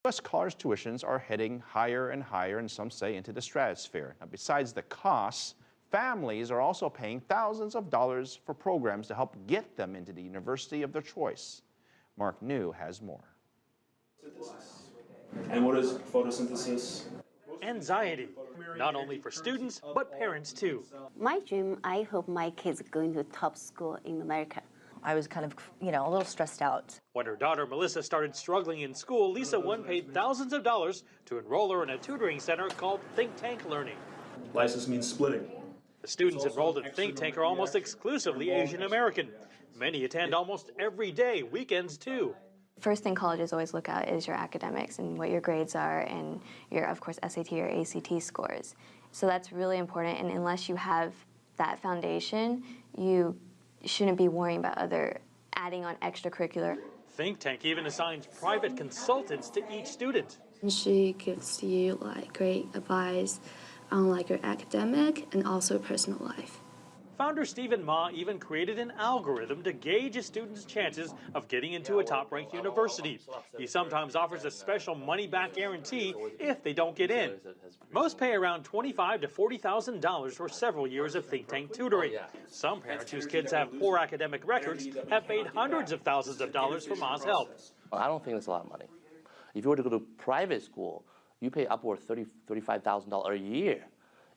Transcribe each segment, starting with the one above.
U.S. college tuitions are heading higher and higher, and some say into the stratosphere. Now, besides the costs, families are also paying thousands of dollars for programs to help get them into the university of their choice. Mark New has more. And what is photosynthesis? Anxiety, not only for students, but parents too. My dream, I hope my kids are going to top school in America. I was kind of, a little stressed out. When her daughter Melissa started struggling in school, Lisa One paid thousands of dollars to enroll her in a tutoring center called Think Tank Learning. Lysis means splitting. The students enrolled in Think Tank are almost exclusively Asian American. Many attend almost every day, weekends too. First thing colleges always look at is your academics and what your grades are and your, of course, SAT or ACT scores. So that's really important, and unless you have that foundation, you shouldn't be worrying about adding on extracurricular. Think Tank even assigns private consultants to each student. She gives you great advice on your academic and also personal life. Founder Stephen Ma even created an algorithm to gauge a student's chances of getting into a top-ranked university. He sometimes offers a special money-back guarantee if they don't get in. Most pay around $25,000 to $40,000 for several years of think tank tutoring. Some parents whose kids have poor academic records have paid hundreds of thousands of dollars for Ma's help. I don't think that's a lot of money. If you were to go to private school, you pay upward $35,000 a year.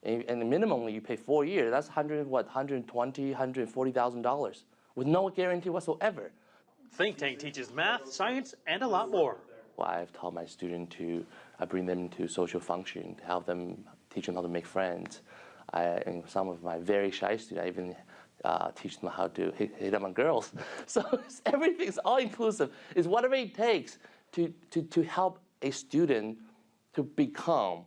And the minimum you pay 4 years, that's $120,000, $140,000 with no guarantee whatsoever. Think Tank teaches math, science, and a lot more. Well, I've taught my students to bring them into social function, to help them, teach them how to make friends. And some of my very shy students, I even teach them how to hit them on girls. So everything's all inclusive. It's whatever it takes to help a student to become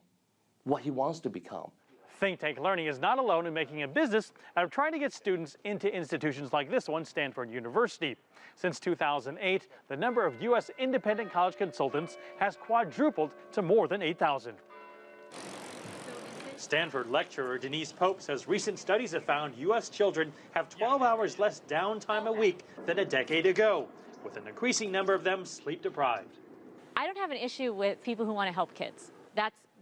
what he wants to become. Think Tank Learning is not alone in making a business out of trying to get students into institutions like this one, Stanford University. Since 2008, the number of U.S. independent college consultants has quadrupled to more than 8,000. Stanford lecturer Denise Pope says recent studies have found U.S. children have 12 hours less downtime a week than a decade ago, with an increasing number of them sleep deprived. I don't have an issue with people who want to help kids.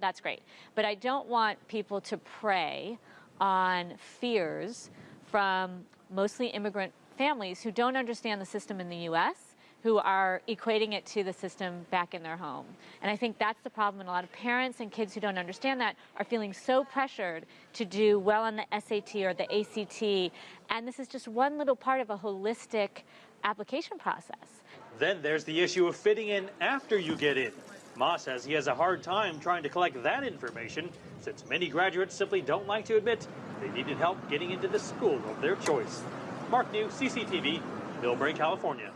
That's great. But I don't want people to prey on fears from mostly immigrant families who don't understand the system in the U.S., who are equating it to the system back in their home. And I think that's the problem, and a lot of parents and kids who don't understand that are feeling so pressured to do well on the SAT or the ACT, and this is just one little part of a holistic application process. Then there's the issue of fitting in after you get in. Ma says he has a hard time trying to collect that information since many graduates simply don't like to admit they needed help getting into the school of their choice. Mark New, CCTV, Millbrae, California.